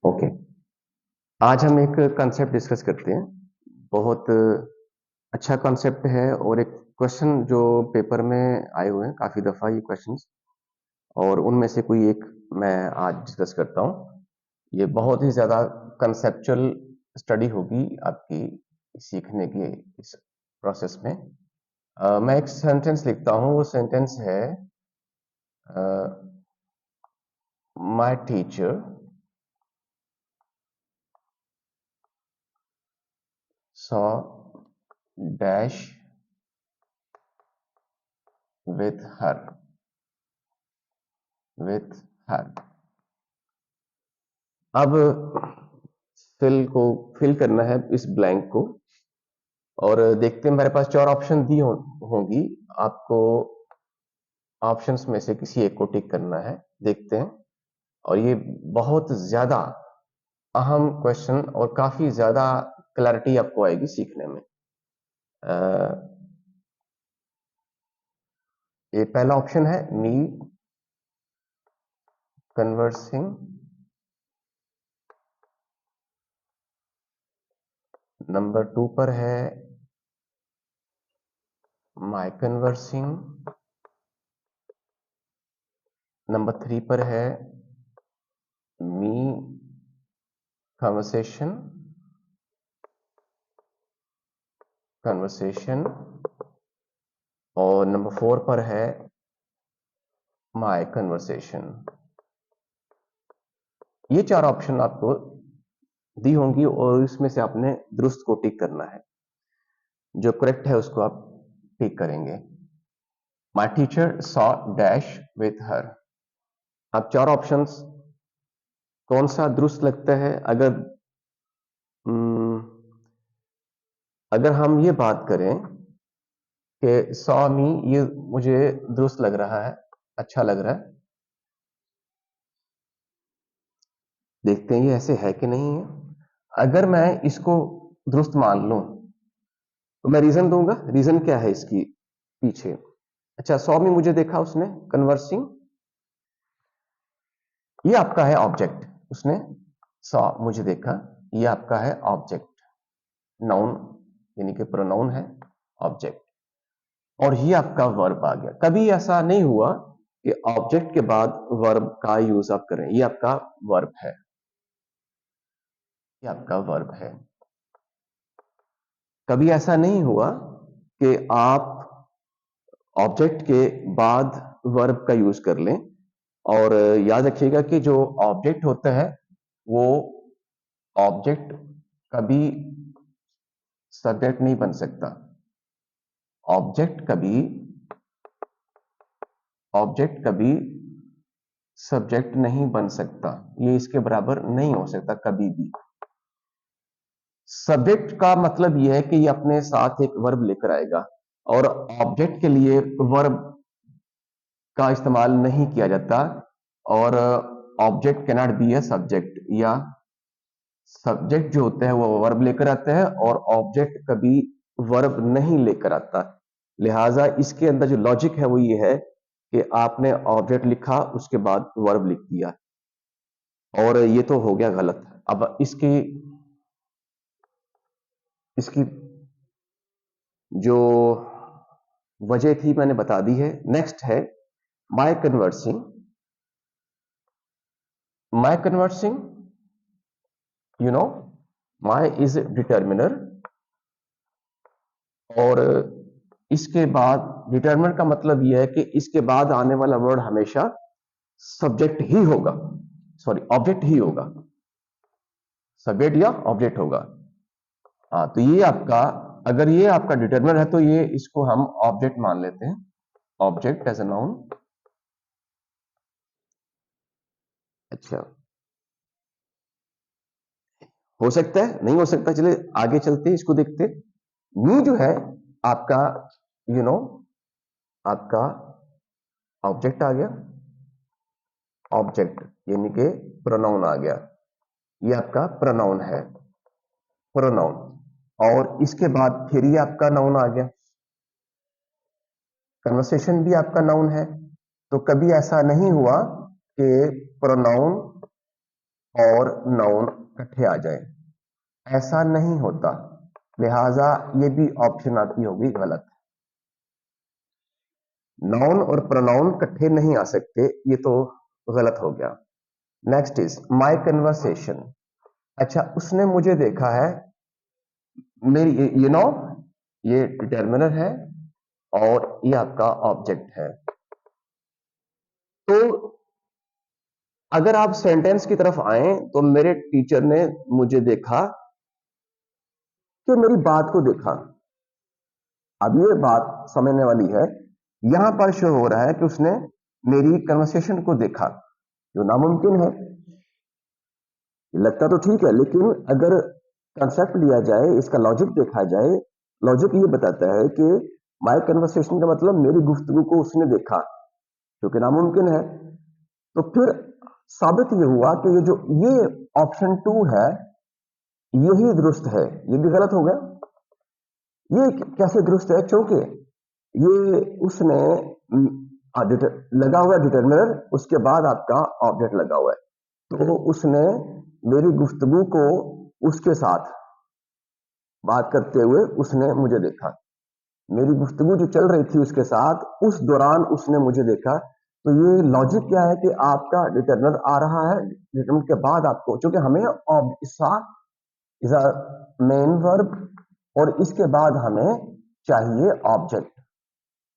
Okay. आज हम एक कंसेप्ट डिस्कस करते हैं। बहुत अच्छा कंसेप्ट है और एक क्वेश्चन जो पेपर में आए हुए हैं काफी दफा ये क्वेश्चंस, और उनमें से कोई एक मैं आज डिस्कस करता हूँ। ये बहुत ही ज्यादा कंसेप्चुअल स्टडी होगी आपकी सीखने की इस प्रोसेस में। मैं एक सेंटेंस लिखता हूँ, वो सेंटेंस है my teacher saw dash with her with her। अब फिल करना है इस ब्लैंक को, और देखते हैं मेरे पास चार ऑप्शन दी होंगी आपको। ऑप्शंस में से किसी एक को टिक करना है, देखते हैं। और ये बहुत ज्यादा अहम क्वेश्चन और काफी ज्यादा क्लैरिटी आपको आएगी सीखने में। ये पहला ऑप्शन है मी कन्वर्सिंग। नंबर 2 पर है माय कन्वर्सिंग। नंबर 3 पर है मी कन्वर्सेशन। और नंबर 4 पर है माय कन्वर्सेशन। ये चार ऑप्शन आपको दी होंगी और इसमें से आपने दुरुस्त को टिक करना है। जो करेक्ट है उसको आप टिक करेंगे। My teacher saw dash with her. अब चार ऑप्शंस कौन सा दुरुस्त लगता है? अगर हम ये बात करें कि सॉ मी, ये मुझे दुरुस्त लग रहा है, अच्छा लग रहा है। देखते हैं ये ऐसे है कि नहीं है। अगर मैं इसको दुरुस्त मान लूं तो मैं रीजन दूंगा। रीजन क्या है इसकी पीछे? अच्छा, सॉ में मुझे देखा उसने कन्वर्सिंग, ये आपका है ऑब्जेक्ट। उसने सॉ मुझे देखा, ये आपका है ऑब्जेक्ट, नाउन यानी कि प्रोनाउन है ऑब्जेक्ट। और ये आपका वर्ब आ गया। कभी ऐसा नहीं हुआ कि ऑब्जेक्ट के बाद वर्ब का यूज आप करें। ये आपका वर्ब है, ये आपका वर्ब है। कभी ऐसा नहीं हुआ कि आप ऑब्जेक्ट के बाद वर्ब का यूज कर लें। और याद रखिएगा कि जो ऑब्जेक्ट होता है वो ऑब्जेक्ट कभी सब्जेक्ट नहीं बन सकता। ऑब्जेक्ट कभी सब्जेक्ट नहीं बन सकता। ये इसके बराबर नहीं हो सकता कभी भी। सब्जेक्ट का मतलब यह है कि ये अपने साथ एक वर्ब लेकर आएगा, और ऑब्जेक्ट के लिए वर्ब का इस्तेमाल नहीं किया जाता। और object cannot be a subject, या सब्जेक्ट जो होता है वो वर्ब लेकर आता है और ऑब्जेक्ट कभी वर्ब नहीं लेकर आता। लिहाजा इसके अंदर जो लॉजिक है वो ये है कि आपने ऑब्जेक्ट लिखा, उसके बाद वर्ब लिख दिया, और ये तो हो गया गलत। अब इसकी इसकी जो वजह थी मैंने बता दी है। नेक्स्ट है my conversing. My conversing, you know, my is determiner, और इसके बाद डिटर्मिनर का मतलब यह है कि इसके बाद आने वाला वर्ड हमेशा सब्जेक्ट ही होगा, सॉरी ऑब्जेक्ट ही होगा, सब्जेक्ट या ऑब्जेक्ट होगा। हाँ, तो ये आपका, अगर ये आपका डिटर्मिनर है तो ये इसको हम ऑब्जेक्ट मान लेते हैं, ऑब्जेक्ट एज अ नाउन। अच्छा, हो सकता है, नहीं हो सकता, चलिए आगे चलते हैं, इसको देखते। मी जो है आपका, यू नो, आपका ऑब्जेक्ट आ गया। ऑब्जेक्ट यानी कि प्रोनाउन आ गया। ये आपका प्रोनाउन है, प्रोनाउन। और इसके बाद फिर ये आपका नाउन आ गया। कन्वर्सेशन भी आपका नाउन है। तो कभी ऐसा नहीं हुआ कि प्रोनाउन और नाउन इकट्ठे आ जाए, ऐसा नहीं होता, लिहाजा ये भी ऑप्शन आपकी होगी गलत। नाउन और प्रोनाउन इकट्ठे नहीं आ सकते, ये तो गलत हो गया। Next is my conversation. अच्छा, उसने मुझे देखा है, मेरी यू नो ये डिटर्मिनर है और ये आपका ऑब्जेक्ट है। तो अगर आप सेंटेंस की तरफ आए तो मेरे टीचर ने मुझे देखा कि मेरी बात को देखा। अब ये बात समझने वाली है, यहां पर शो हो रहा है कि उसने मेरी कन्वर्सेशन को देखा, जो नामुमकिन है। लगता तो ठीक है, लेकिन अगर कंसेप्ट लिया जाए, इसका लॉजिक देखा जाए, लॉजिक ये बताता है कि माय कन्वर्सेशन का मतलब मेरी गुफ्तगू को उसने देखा, जो कि नामुमकिन है। तो फिर साबित ये हुआ कि ये ऑप्शन 2 है, यही दुरुस्त है। ये भी गलत हो गया। ये कैसे दुरुस्त है? क्योंकि ये उसने लगा हुआ डिटरमिनर, उसके बाद आपका ऑब्जेक्ट लगा हुआ है। तो उसने मेरी गुफ्तगू को उसके साथ बात करते हुए उसने मुझे देखा। मेरी गुफ्तगू जो चल रही थी उसके साथ, उस दौरान उसने मुझे देखा। तो ये लॉजिक क्या है कि आपका डिटरमिनर आ रहा है, डिटरमिनर के बाद आपको, क्योंकि हमें इज अ मेन वर्ब और इसके बाद हमें चाहिए ऑब्जेक्ट,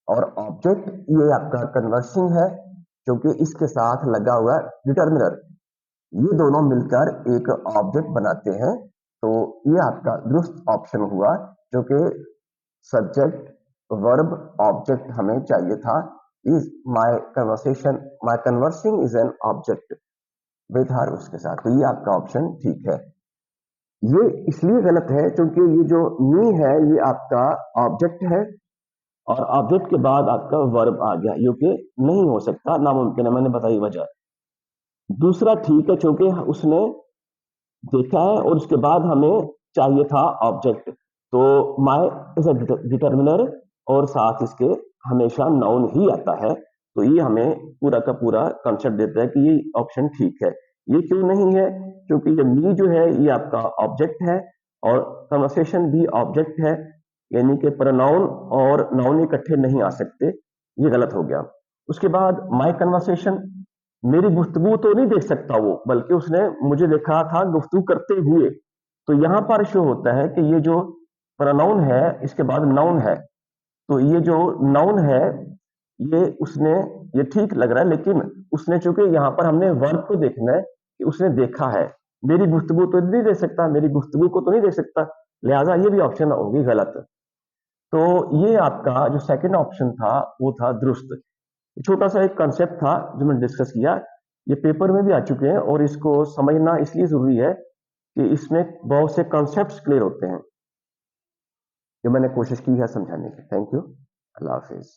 और ऑब्जेक्ट ये आपका कन्वर्सिंग है क्योंकि इसके साथ लगा हुआ डिटर्मिनर, ये दोनों मिलकर एक ऑब्जेक्ट बनाते हैं। तो ये आपका दुरुस्त ऑप्शन हुआ, जो कि सब्जेक्ट वर्ब ऑब्जेक्ट हमें चाहिए था। Is my conversing is an object with her, उसके साथ। तो ये आपका ऑप्शन ठीक है। ये इसलिए गलत है क्योंकि ये जो मी है ये आपका ऑब्जेक्ट है और ऑब्जेक्ट के बाद आपका वर्ब आ गया, जो कि नहीं हो सकता, नामुमकिन है, मैंने बताई वजह। दूसरा ठीक है, क्योंकि उसने देखा है और उसके बाद हमें चाहिए था ऑब्जेक्ट। तो माय इज अ डिटर्मिनर और साथ इसके हमेशा नाउन ही आता है। तो ये हमें पूरा का पूरा कंसेप्ट देता है कि ये ऑप्शन ठीक है। ये क्यों नहीं है? क्योंकि ये मी जो है ये आपका ऑब्जेक्ट है और कन्वर्सेशन भी ऑब्जेक्ट है, यानी कि प्रोनाउन और नाउन इकट्ठे नहीं आ सकते। ये गलत हो गया। उसके बाद माय कन्वर्सेशन, मेरी गुफ्तगू तो नहीं देख सकता वो, बल्कि उसने मुझे देखा था गुफ्तगू करते हुए। तो यहां पर शो होता है कि ये जो प्रोनाउन है इसके बाद नाउन है। तो ये जो नाउन है ये उसने, ये ठीक लग रहा है, लेकिन उसने, चूंकि यहाँ पर हमने वर्ब को देखना है कि उसने देखा है, मेरी गुफ्तगू तो नहीं देख सकता, मेरी गुफ्तगू को तो नहीं देख सकता, लिहाजा ये भी ऑप्शन होगी गलत। तो ये आपका जो सेकंड ऑप्शन था वो था दुरुस्त। छोटा सा एक कंसेप्ट था जो मैंने डिस्कस किया, ये पेपर में भी आ चुके हैं और इसको समझना इसलिए जरूरी है कि इसमें बहुत से कॉन्सेप्ट्स क्लियर होते हैं, जो मैंने कोशिश की है समझाने की। Thank you, Allah Hafiz.